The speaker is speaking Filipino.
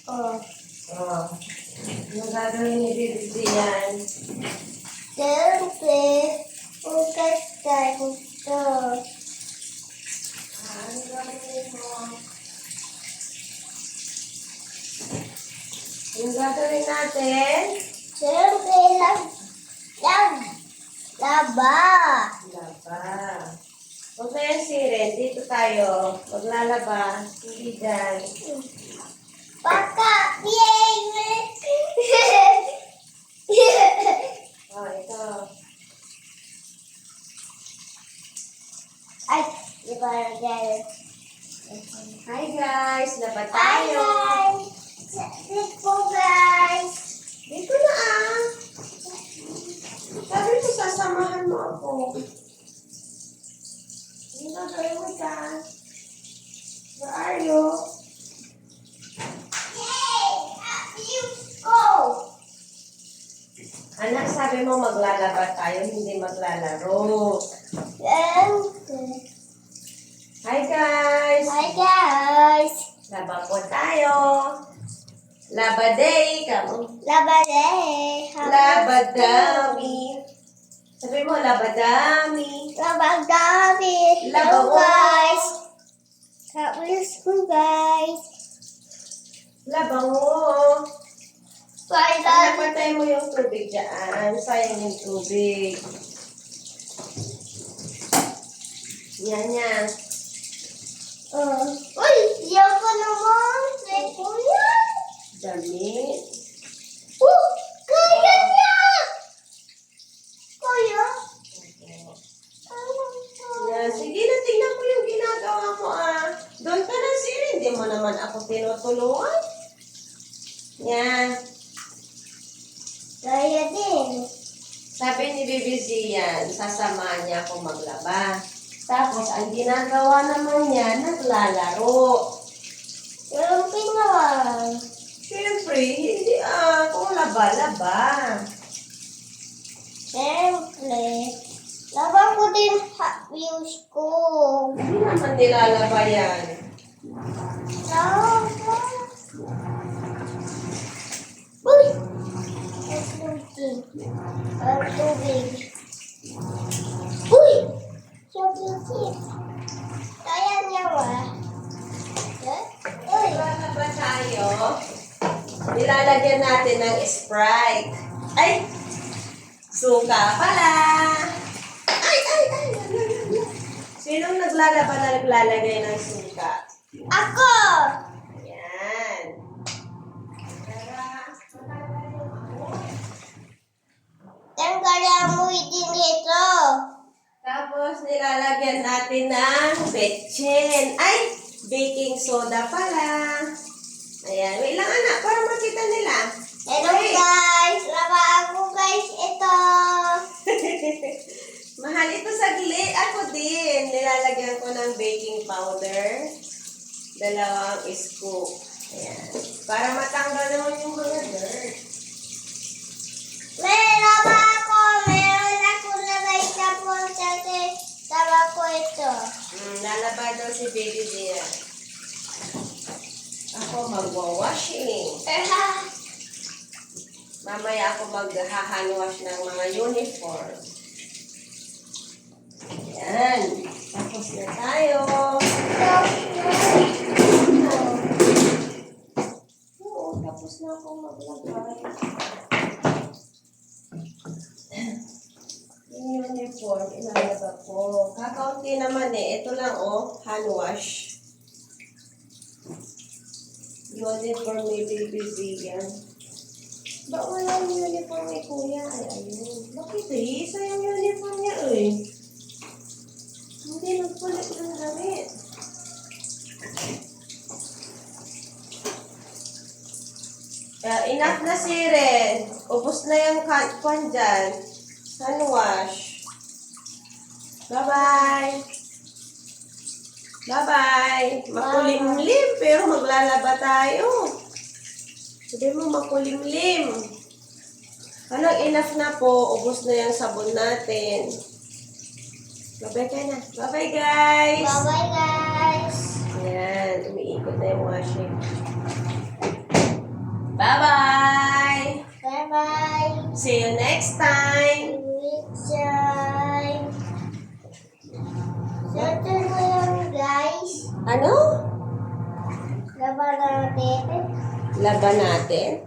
Oh. Oh. Anong gagawin ni Bibi yan? Siyempre, ugat tayo ito. Ano gagawin mo? Anong gagawin natin? Siyempre, laba. Laba. Huwag na yan, Siren. Dito tayo. Maglalaba. Hindi dyan. Baka, yay! Oh, ito. Ay, di ba yan? Hi guys! Laba Hi tayo. guys! Sit po guys! Dito na ah. Sabi ko, sasamahan mo ako. Ano gagawin mo dyan? Where are you? Yay! Let's go! Anak, sabi mo maglalaba tayo, hindi maglalaro. Siyempre. Hi guys! Hi guys! Laba po tayo. Laba day. Kamu. Laba day! Laba dami. Sabi mo, laba dami. Laba dami! Laba Hello mo. guys! Kaplis ko guys! Laba mo. Bye guys! Napatay mo yung tubig dyan. Sayang yung tubig. Yan yan. Uy! Yan ko naman! Say kuya! Damit. Kaya niya! Kuya? Yan. Sige na, tingnan ko yung ginagawa mo ah. Doon ka na, Siri. Hindi mo naman ako tinutulungan. Yan. Kaya din. Sabi ni Bibi Zian, sasamahan niya ako maglaba. Tapos, ang ginagawa naman niya, naglalaro. Yung naman. Siyempre, hindi kung laba-laba. Siyempre. Laban ko din views ko. Hindi naman nilalaba yan. Laban. Uy! Ang tubig. Uy! Tubig. Kaya niya ba? Uy! Lalaba tayo. Nilalagyan natin ng Sprite. Ay! Suka pala! Ay! Sinong naglalaba na naglalagay ng suka? Ako! Yan. Tanggalin mo din ito. Tapos nilalagyan natin ng betchin. Ay! Baking soda pala. Ayan. Wait lang anak, para makita nila. Hello Wait. guys! Laba ako guys ito. Mahal ito saglit. Ako din. Nilalagyan ko ng baking powder. 2 scoop. Ayan. Para matanggal naman yung mga dirt. May laba ako. Meron ako lagay sa punta sa ko ito. Lalaba daw si Baby Dia. Ako magwa-washing. Mamaya ako mag-hand wash ng mga uniform. Ayan. Tapos na tayo. Oo, tapos na ako maglagay. Yung uniform, ilalaba ko. Kakaunti naman eh. Ito lang hand wash. Uniform ni Baby Zian. Ba wala yung uniform ni Kuya? Ay, ayun. Bakit eh? Isa yung uniform niya eh. Hindi nagpalit ng damit. Enough na Siren. Ubus na yung kwan dyan. Hand wash. Bye-bye. Bye-bye. Makulimlim, pero maglalaba tayo. Sabi mo makulimlim. Ano, enough na po. Ubus na yung sabon natin. Bye-bye ka na. Bye-bye, guys. Bye-bye guys. Ayan, umiikot na yung washing. See you next time. Next time. Settle mo yan, guys. Ano? Laban natin. Laban natin.